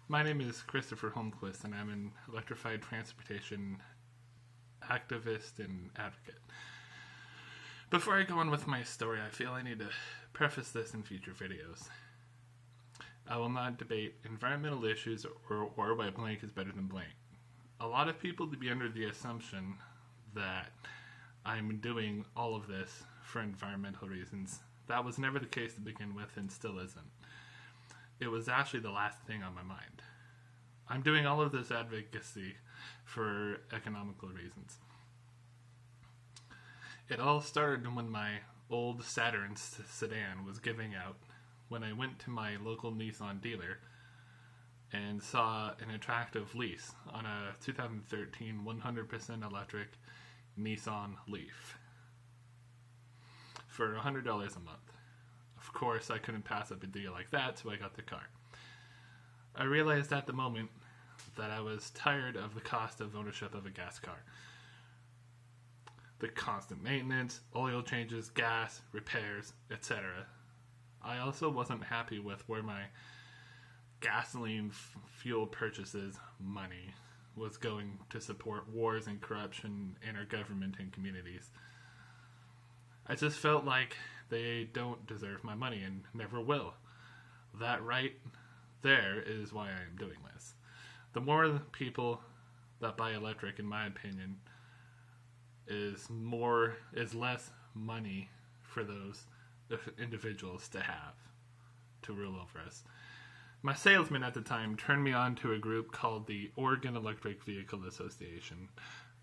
My name is Christopher Holmquist, and I'm an electrified transportation activist and advocate. Before I go on with my story, I feel I need to preface this in future videos. I will not debate environmental issues or why blank is better than blank. A lot of people to be under the assumption that I'm doing all of this for environmental reasons. That was never the case to begin with and still isn't. It was actually the last thing on my mind. I'm doing all of this advocacy for economical reasons. It all started when my old Saturn sedan was giving out when I went to my local Nissan dealer and saw an attractive lease on a 2013 100% electric Nissan Leaf for $100 a month. Of course, I couldn't pass up a deal like that, so I got the car. I realized at the moment that I was tired of the cost of ownership of a gas car. The constant maintenance, oil changes, gas, repairs, etc. I also wasn't happy with where my gasoline fuel purchases money was going to support wars and corruption in our government and communities. I just felt like they don't deserve my money and never will. That right there is why I am doing this. The more people that buy electric, in my opinion, is less money for those individuals to have to rule over us. My salesman at the time turned me on to a group called the Oregon Electric Vehicle Association,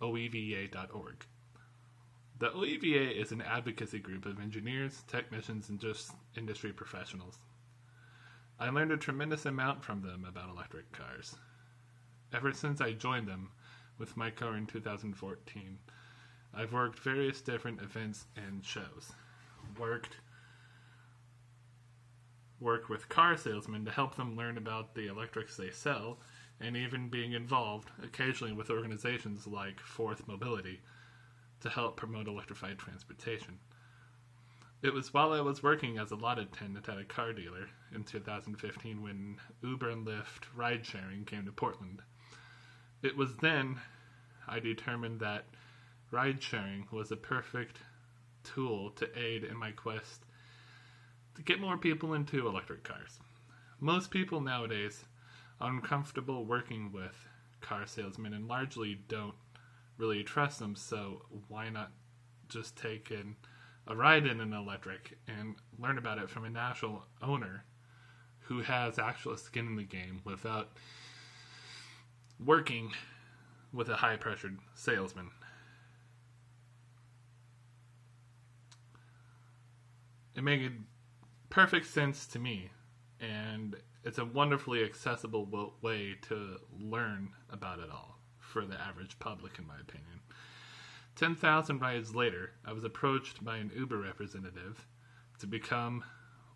oeva.org. The OEVA is an advocacy group of engineers, technicians, and just industry professionals. I learned a tremendous amount from them about electric cars. Ever since I joined them with my car in 2014, I've worked various different events and shows. Worked with car salesmen to help them learn about the electrics they sell, and even being involved occasionally with organizations like Fourth Mobility to help promote electrified transportation. It was while I was working as a lot attendant at a car dealer in 2015 when Uber and Lyft ride-sharing came to Portland. It was then I determined that ride-sharing was a perfect tool to aid in my quest to get more people into electric cars. Most people nowadays are uncomfortable working with car salesmen and largely don't really trust them, so why not just take a ride in an electric and learn about it from a national owner who has actual skin in the game without working with a high-pressured salesman. It made perfect sense to me, and it's a wonderfully accessible way to learn about it all for the average public, in my opinion. 10,000 rides later, I was approached by an Uber representative to become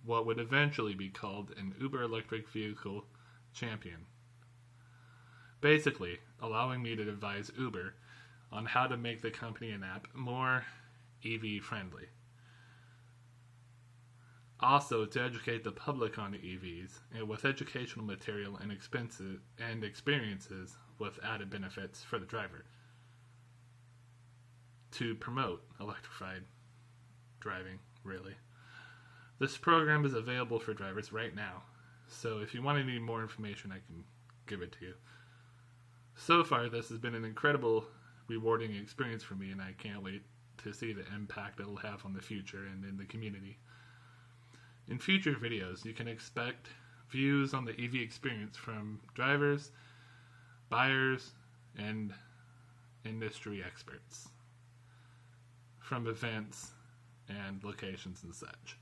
what would eventually be called an Uber electric vehicle champion. Basically, allowing me to advise Uber on how to make the company and app more EV friendly. Also, to educate the public on the EVs, and with educational material and experiences with added benefits for the driver. To promote electrified driving, really. This program is available for drivers right now, so if you want any more information, I can give it to you. So far, this has been an incredible, rewarding experience for me, and I can't wait to see the impact it'll have on the future and in the community. In future videos, you can expect views on the EV experience from drivers, buyers, and industry experts from events and locations and such.